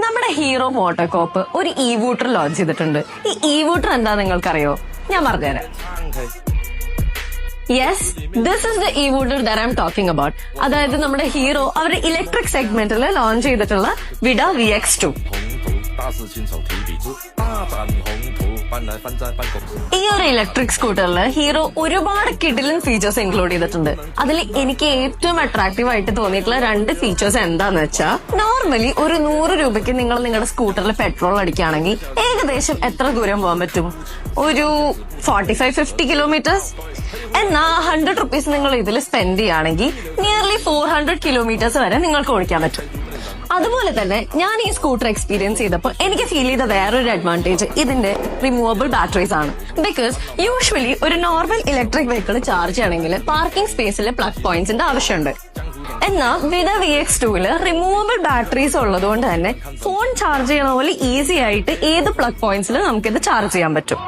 നമ്മുടെ ഹീറോ മോട്ടോകോപ്പ് ഒരു e scooter launch ചെയ്തിട്ടുണ്ട്. ഈ ഇ വൂട്ടർ എന്താ നിങ്ങൾക്കറിയോ? ഞാൻ പറഞ്ഞുതരാം. Yes, this is the e scooter that I am talking about. അതായത് നമ്മുടെ ഹീറോ അവരുടെ ഇലക്ട്രിക് സെഗ്മെന്റിൽ ലോഞ്ച് ചെയ്തിട്ടുള്ള വിഡ VX2. ഈ ഒരു ഇലക്ട്രിക് സ്കൂട്ടറിൽ ഹീറോ ഒരുപാട് കിഡിലൻ ഫീച്ചേഴ്സ് ഇൻക്ലൂഡ് ചെയ്തിട്ടുണ്ട്. അതിൽ എനിക്ക് ഏറ്റവും അട്രാക്റ്റീവ് ആയിട്ട് തോന്നിയിട്ടുള്ള 2 ഫീച്ചേഴ്സ് എന്താന്ന് വെച്ചാൽ, നോർമലി ഒരു 100 രൂപയ്ക്ക് നിങ്ങൾ നിങ്ങളുടെ സ്കൂട്ടറിൽ പെട്രോൾ അടിക്കുകയാണെങ്കിൽ ഏകദേശം എത്ര ദൂരം പോകാൻ പറ്റും? ഒരു 45-50 കിലോമീറ്റേഴ്സ്. എന്നാൽ 100 റുപ്പീസ് നിങ്ങൾ ഇതിൽ സ്പെൻഡ് ചെയ്യുകയാണെങ്കിൽ നിയർലി 400 കിലോമീറ്റേഴ്സ് വരെ നിങ്ങൾക്ക് ഓടിക്കാൻ പറ്റും. അതുപോലെ തന്നെ ഞാൻ ഈ സ്കൂട്ടർ എക്സ്പീരിയൻസ് ചെയ്തപ്പോൾ എനിക്ക് ഫീൽ ചെയ്ത വേറൊരു അഡ്വാൻറ്റേജ് ഇതിന്റെ റിമൂവബിൾ ബാറ്ററീസ് ആണ്. ബിക്കോസ് യൂഷ്വലി ഒരു നോർമൽ ഇലക്ട്രിക് വെഹിക്കിൾ ചാർജ് ചെയ്യണമെങ്കിൽ പാർക്കിംഗ് സ്പേസിലെ പ്ലഗ് പോയിന്റ്സിന്റെ ആവശ്യമുണ്ട്. എന്നാൽ വിഡ VX2 റിമൂവബിൾ ബാറ്ററീസ് ഉള്ളതുകൊണ്ട് തന്നെ ഫോൺ ചാർജ് ചെയ്യണ പോലെ ഈസി ആയിട്ട് ഏത് പ്ലഗ് പോയിന്റ്സിൽ നമുക്കിത് ചാർജ് ചെയ്യാൻ പറ്റും.